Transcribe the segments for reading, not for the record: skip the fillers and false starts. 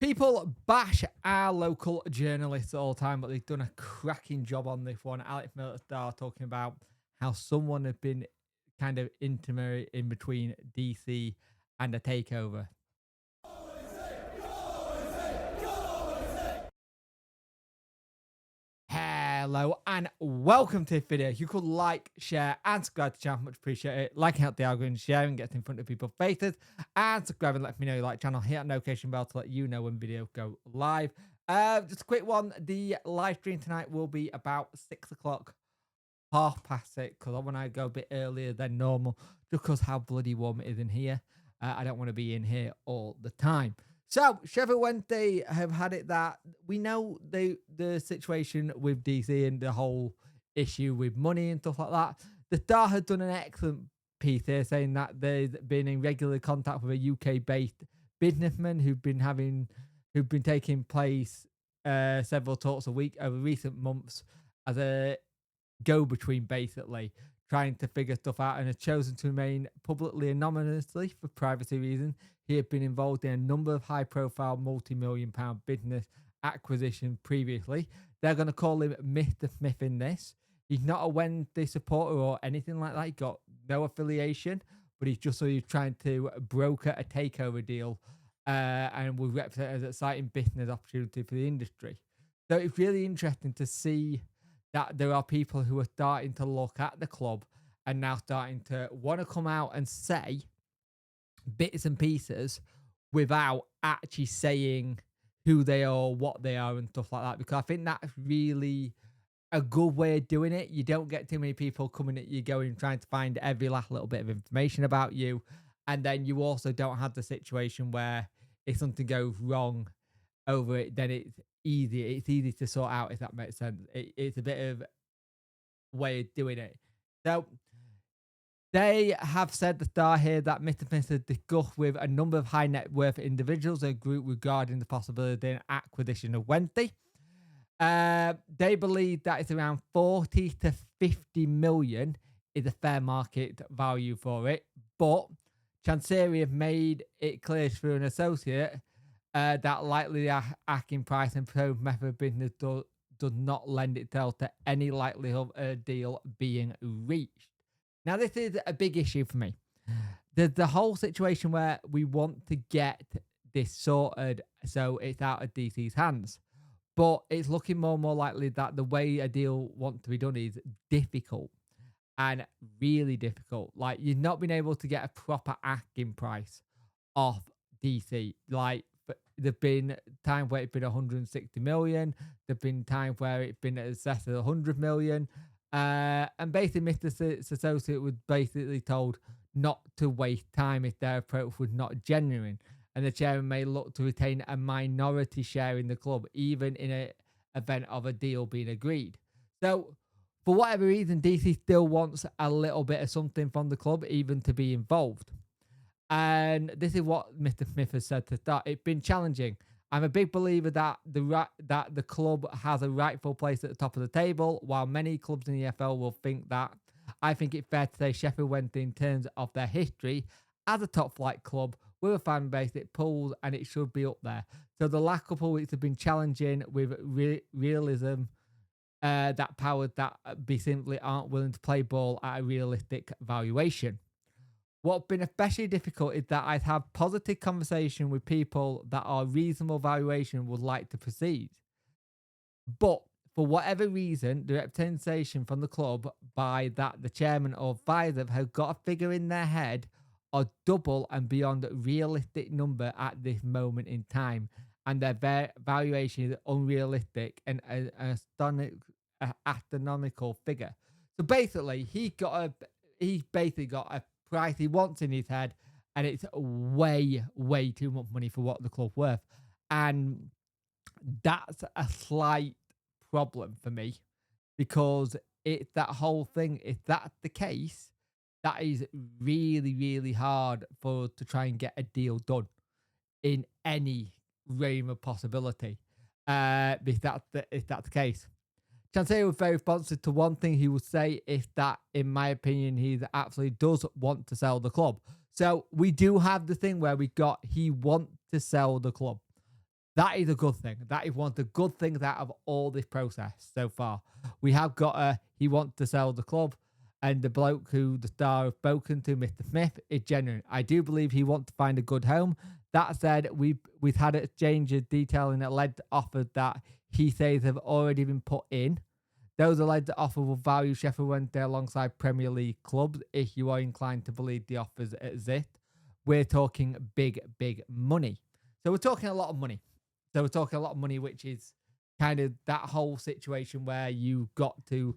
People bash our local journalists all the time, but they've done a cracking job on this one. Alex Millar talking about how someone had been kind of intimate in between DC and a takeover. Hello and welcome to this video. You could like, share, and subscribe to the channel. Much appreciate it. Liking out the algorithm, sharing, gets in front of people's faces, and subscribe and let me know you like the channel. Hit that notification bell to let you know when videos go live. Just a quick one. The live stream tonight will be about 6 o'clock, 6:30, because I want to go a bit earlier than normal, just because how bloody warm it is in here. I don't want to be in here all the time. So, Sheffield Wednesday have had it that we know the situation with DC and the whole issue with money and stuff like that. The Star had done an excellent piece here saying that they've been in regular contact with a UK-based businessman who've been taking place several talks a week over recent months as a go-between, basically trying to figure stuff out, and has chosen to remain publicly anonymously for privacy reasons. He had been involved in a number of high-profile multi-million-pound business acquisitions previously. They're going to call him Mr. Smith in this. He's not a Wednesday supporter or anything like that. He got no affiliation, but he's trying to broker a takeover deal and will represent as an exciting business opportunity for the industry. So it's really interesting to see that there are people who are starting to look at the club and now starting to want to come out and say bits and pieces without actually saying who they are, what they are, and stuff like that. Because I think that's really a good way of doing it. You don't get too many people coming at you going, trying to find every last little bit of information about you. And then you also don't have the situation where if something goes wrong over it, then it's easy to sort out, if that makes sense. It's a bit of way of doing it. So they have said, the Star here, that Mr. Smith has discussed with a number of high net worth individuals and group regarding the possibility of acquisition of Wednesday. They believe that it's around 40 to 50 million is a fair market value for it, but Chansiri have made it clear through an associate that likely the asking price and proposed method of business does not lend itself to any likelihood of a deal being reached. Now, this is a big issue for me. The whole situation where we want to get this sorted so it's out of DC's hands, but it's looking more and more likely that the way a deal wants to be done is difficult and really difficult. Like, you've not been able to get a proper asking price off DC. Like, there've been times where it's been 160 million. There've been times where it's been excess of 100 million. And basically, Mr. Associate was basically told not to waste time if their approach was not genuine. And the chairman may look to retain a minority share in the club, even in an event of a deal being agreed. So, for whatever reason, DC still wants a little bit of something from the club, even to be involved. And this is what Mr. Smith has said to start. It's been challenging. I'm a big believer that the club has a rightful place at the top of the table, while many clubs in the EFL will think that. I think it's fair to say Sheffield Wednesday, in terms of their history as a top flight club with a fan base, it pulls and it should be up there. So the last couple of weeks have been challenging with realism that powers that be simply aren't willing to play ball at a realistic valuation. What's been especially difficult is that I've had positive conversation with people that are reasonable valuation would like to proceed. But for whatever reason, the representation from the club by that the chairman or advisor have got a figure in their head or double and beyond realistic number at this moment in time. And their valuation is unrealistic and an astronomical figure. So basically, he's basically got a price he wants in his head, and it's way too much money for what the club's worth. And that's a slight problem for me, because it's that whole thing. If that's the case, that is really hard to try and get a deal done in any realm of possibility. If that's the case. Chansiri was very responsive to one thing he would say, if that, in my opinion, he absolutely does want to sell the club. So we do have the thing where he wants to sell the club. That is a good thing. That is one of the good things out of all this process so far. We have got he wants to sell the club, and the bloke who the star have spoken to, Mr. Smith, is genuine. I do believe he wants to find a good home. That said, we've had exchanges detailing alleged offers that he says have already been put in. Those alleged offers will value Sheffield Wednesday alongside Premier League clubs if you are inclined to believe the offers exist. We're talking big, big money. So we're talking a lot of money. So we're talking a lot of money, which is kind of that whole situation where you got to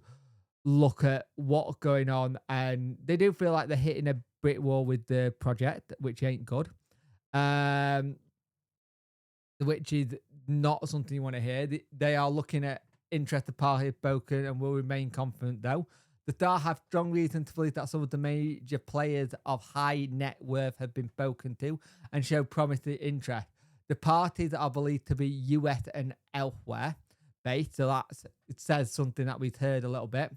look at what's going on. And they do feel like they're hitting a brick wall with the project, which ain't good. Um, which is not something you want to hear. They are looking at interested parties spoken and will remain confident though. The Star have strong reason to believe that some of the major players of high net worth have been spoken to and show promising interest. The parties are believed to be US and elsewhere based, so it says something that we've heard a little bit.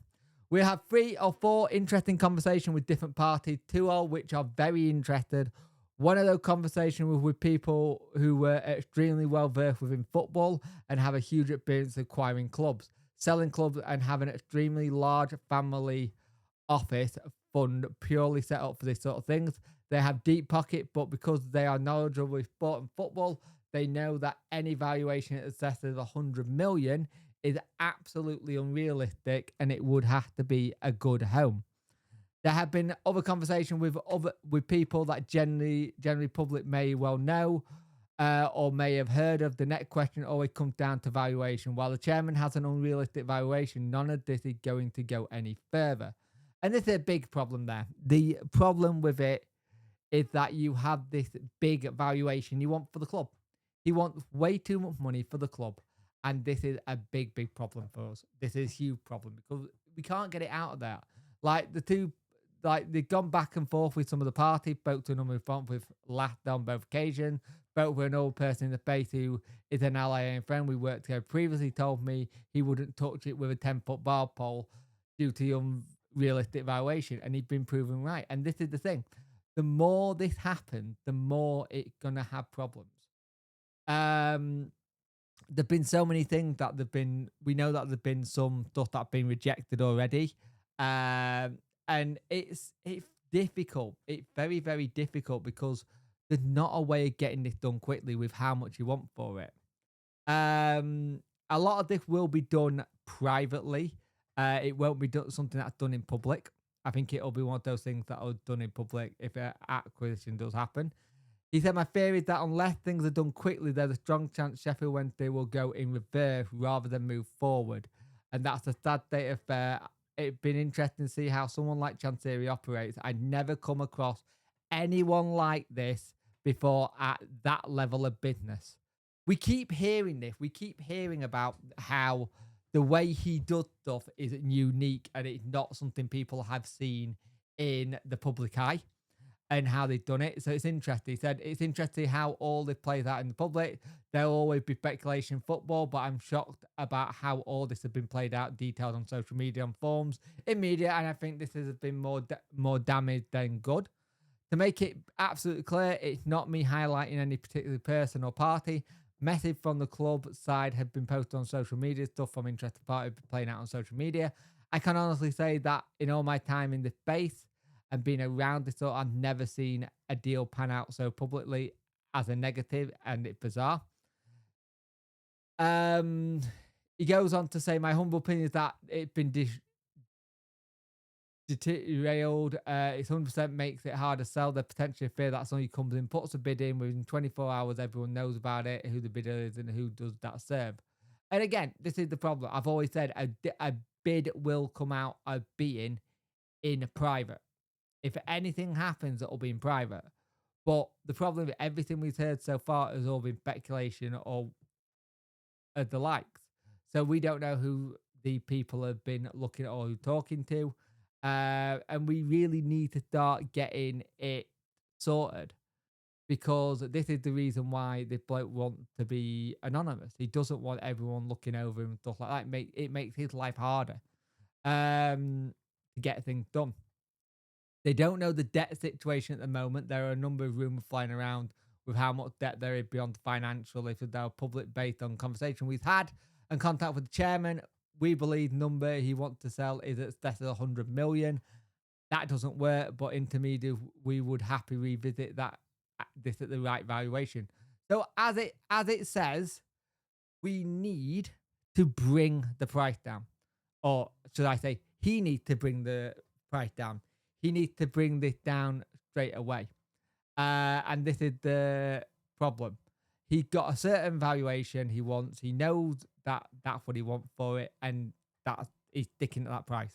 We have 3 or 4 interesting conversations with different parties, 2 of which are very interested. One of those conversations was with people who were extremely well versed within football and have a huge experience acquiring clubs, selling clubs, and have an extremely large family office fund purely set up for this sort of things. They have deep pocket, but because they are knowledgeable with sport and football, they know that any valuation in excess of 100 million is absolutely unrealistic, and it would have to be a good home. There have been other conversations with people that generally public may well know or may have heard of. The next question always comes down to valuation. While the chairman has an unrealistic valuation, none of this is going to go any further. And this is a big problem there. The problem with it is that you have this big valuation you want for the club. He wants way too much money for the club. And this is a big, big problem for us. This is a huge problem because we can't get it out of there. Like the two, like they've gone back and forth with some of the party, spoke to a number of front with laughed on both occasions, spoke with an old person in the face who is an ally and friend we worked together previously, told me he wouldn't touch it with a 10-foot bar pole due to unrealistic valuation, and he'd been proven right. And this is the thing. The more this happens, the more it's gonna have problems. Um there've been so many things that we know that there've been some stuff that have been rejected already. And it's difficult. It's very, very difficult because there's not a way of getting this done quickly with how much you want for it. A lot of this will be done privately. It won't be something that's done in public. I think it'll be one of those things that are done in public if an acquisition does happen. He said, my theory is that unless things are done quickly, there's a strong chance Sheffield Wednesday will go in reverse rather than move forward. And that's a sad state of affair. It'd been interesting to see how someone like Chansiri operates. I'd never come across anyone like this before at that level of business. We keep hearing this. We keep hearing about how the way he does stuff is unique and it's not something people have seen in the public eye and how they've done it. So it's interesting. He said it's interesting how all this plays out in the public. There'll always be speculation football, but I'm shocked about how all this has been played out, detailed on social media, on forums, in media, and I think this has been more damage than good. To make it absolutely clear, it's not me highlighting any particular person or party. Message from the club side have been posted on social media, stuff from interested parties playing out on social media. I can honestly say that in all my time in the space and being around this, I've never seen a deal pan out so publicly as a negative, and it's bizarre. Um, he goes on to say, my humble opinion is that it's been derailed. It's 100% makes it hard to sell. The potential fear that somebody comes in, puts a bid in within 24 hours, everyone knows about it, who the bidder is and who does that serve. And again, this is the problem. I've always said a bid will come out of being in private. If anything happens, it'll be in private. But the problem with everything we've heard so far has all been speculation or the likes. So we don't know who the people have been looking at or who talking to. And we really need to start getting it sorted because this is the reason why this bloke wants to be anonymous. He doesn't want everyone looking over him and stuff like that. It makes his life harder to get things done. They don't know the debt situation at the moment. There are a number of rumors flying around with how much debt there is beyond financial, if they're public based on conversation we've had and contact with the chairman. We believe number he wants to sell is at debt of 100 million. That doesn't work, but intermediate, we would happily revisit that this at the right valuation. So as it says, we need to bring the price down, or should I say, he needs to bring the price down. He needs to bring this down straight away, and this is the problem. He got a certain valuation he wants. He knows that that's what he wants for it, and that he's sticking at that price.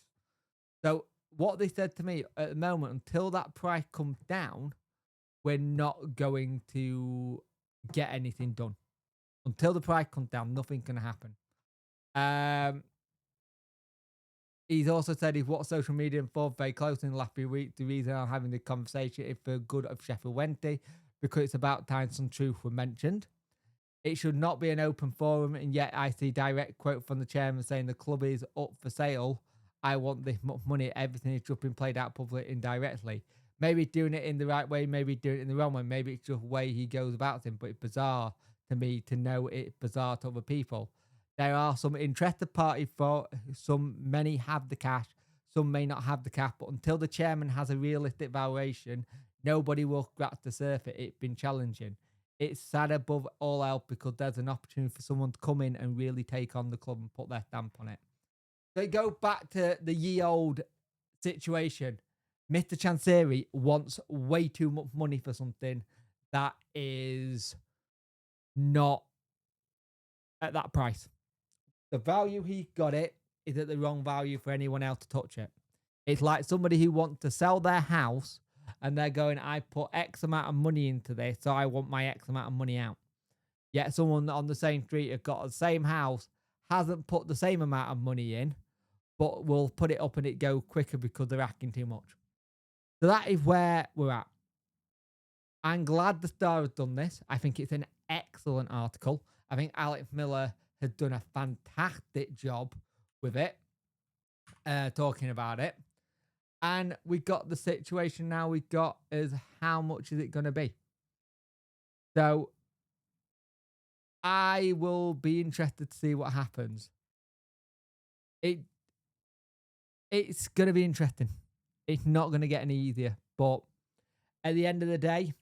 So what they said to me at the moment, until that price comes down, we're not going to get anything done. Until the price comes down, nothing can happen. He's also said he's watched social media and followed very closely in the last few weeks. The reason I'm having the conversation is for good of Sheffield Wednesday, because it's about time some truth were mentioned. It should not be an open forum, and yet I see direct quote from the chairman saying the club is up for sale. I want this much money. Everything is just been played out publicly indirectly. Maybe doing it in the right way, maybe doing it in the wrong way. Maybe it's just the way he goes about things, but it's bizarre to me to know it's bizarre to other people. There are some interested parties for some, many have the cash, some may not have the cash, but until the chairman has a realistic valuation, nobody will scratch the surface. It's been challenging. It's sad above all else because there's an opportunity for someone to come in and really take on the club and put their stamp on it. So go back to the ye old situation. Mr. Chansiri wants way too much money for something that is not at that price. The value he got it is at the wrong value for anyone else to touch it. It's like somebody who wants to sell their house and they're going, I put X amount of money into this, so I want my X amount of money out. Yet someone on the same street has got the same house, hasn't put the same amount of money in, but will put it up and it go quicker because they're asking too much. So that is where we're at. I'm glad the Star has done this. I think it's an excellent article. I think Alex Miller has done a fantastic job with it, talking about it. And we got the situation now we got is how much is it going to be? So I will be interested to see what happens. It's going to be interesting. It's not going to get any easier. But at the end of the day,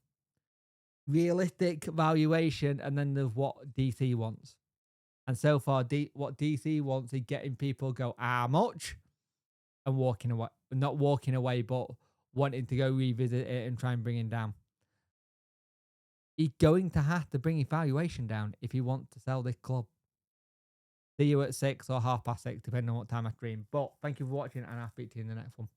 realistic valuation, and then there's what DC wants. And so far, what DC wants is getting people go, how much? And walking away. Not walking away, but wanting to go revisit it and try and bring it down. He's going to have to bring his valuation down if he wants to sell this club. See you at 6 or 6:30, depending on what time I stream. But thank you for watching, and I'll speak to you in the next one.